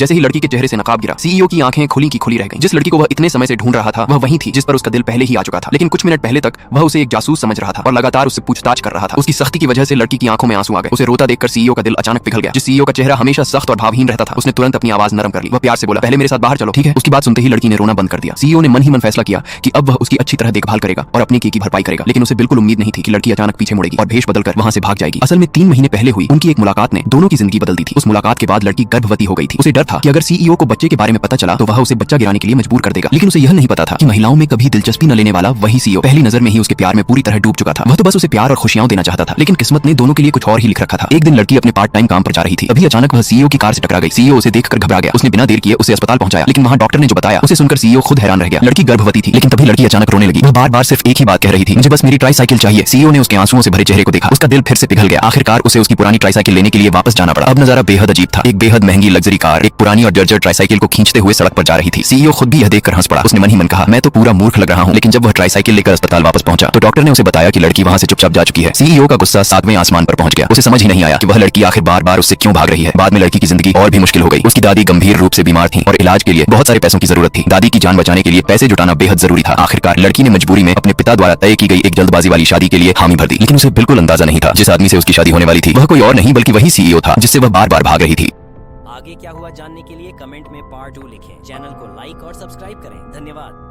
जैसे ही लड़की के चेहरे से नकाब गिरा, सीईओ की आंखें खुली की खुली रह गईं। जिस लड़की को वह इतने समय से ढूंढ रहा था वह वही थी जिस पर उसका दिल पहले ही आ चुका था। लेकिन कुछ मिनट पहले तक वह उसे एक जासूस समझ रहा था और लगातार उससे पूछताछ कर रहा था। उसकी सख्ती की वजह से लड़की की आंखों में आंसू आ गए। उसे रोता देखकर सीईओ का दिल अचानक पिघल गया। जिस सीईओ का चेहरा हमेशा सख्त और भावहीन रहता था, उसने तुरंत अपनी आवाज नरम कर ली। वह प्यार से बोला, पहले मेरे साथ बाहर चलो, ठीक है? उसकी बात सुनते ही लड़की ने रोना बंद कर दिया। सीईओ ने मन ही मन फैसला किया कि अब वह उसकी अच्छी तरह देखभाल करेगा और अपनी की भरपाई करेगा। लेकिन उसे बिल्कुल उम्मीद नहीं थी कि लड़की अचानक पीछे मुड़ेगी और भेष बदलकर वहां से भाग जाएगी। असल में 3 महीने पहले हुई उनकी एक मुलाकात ने दोनों की जिंदगी बदल दी थी। उस मुलाकात के बाद लड़की गर्भवती हो गई थी। उसे डर था कि अगर सीईओ को बच्चे के बारे में पता चला तो वह उसे बच्चा गिराने के लिए मजबूर कर देगा। लेकिन उसे यह नहीं पता था कि महिलाओं में कभी दिलचस्पी न लेने वाला वही सीईओ पहली नजर में ही उसके प्यार में पूरी तरह डूब चुका था। वह तो बस उसे प्यार और खुशियां देना चाहता था, लेकिन किस्मत ने दोनों के लिए कुछ और ही लिख रखा था। एक दिन लड़की अपने पार्ट टाइम काम पर जा रही थी, तभी अचानक वह सीईओ की कार से टकरा गई। सीईओ उसे देखकर घबरा गया। उसने बिना देर किए उसे अस्पताल पहुंचाया, लेकिन वहां डॉक्टर ने जो बताया उसे सुनकर सीईओ खुद हैरान रह गया। लड़की गर्भवती थी, लेकिन तभी लड़की अचानक रोने लगी। वह बार-बार सिर्फ एक ही बात कह रही थी, मुझे बस मेरी ट्राईसाइकिल चाहिए। सीईओ ने उसके आंसुओं से भरे चेहरे को देखा। उसका दिल फिर से पिघल गया। आखिरकार उसे उसकी पुरानी ट्राईसाइकिल लेने के लिए वापस जाना पड़ा। अब नजारा बेहद अजीब था। एक बेहद महंगी लग्जरी कार एक पुरानी और जर्जर ट्राईसाइकिल को खींचते हुए सड़क पर जा रही थी। सीईओ खुद भी यह देखकर हंस पड़ा। उसने मन ही मन कहा, मैं तो पूरा मूर्ख लग रहा हूं। लेकिन जब वह ट्राईसाइकिल लेकर अस्पताल वापस पहुंचा तो डॉक्टर ने उसे बताया कि लड़की वहां से चुपचाप जा चुकी है। सीईओ का गुस्सा 7वें आसमान पर पहुंच गया। उसे समझ ही नहीं आया कि वह लड़की आखिर बार-बार उससे क्यों भाग रही है। बाद में लड़की की जिंदगी और भी मुश्किल हो गई। उसकी दादी गंभीर रूप से बीमार थी और इलाज के लिए बहुत सारे पैसों की जरूरत थी। दादी की जान बचाने के लिए पैसे जुटाना बेहद जरूरी था। आखिरकार लड़की ने मजबूरी में अपने पिता द्वारा तय की गई एक जल्दबाजी वाली शादी के लिए हामी भर दी। लेकिन उसे बिल्कुल अंदाजा नहीं था जिस आदमी से उसकी शादी होने वाली थी वह कोई और नहीं बल्कि वही सीईओ था जिससे वह बार-बार भाग रही थी। आगे क्या हुआ जानने के लिए कमेंट में पार्ट 2 लिखें। चैनल को लाइक और सब्सक्राइब करें। धन्यवाद।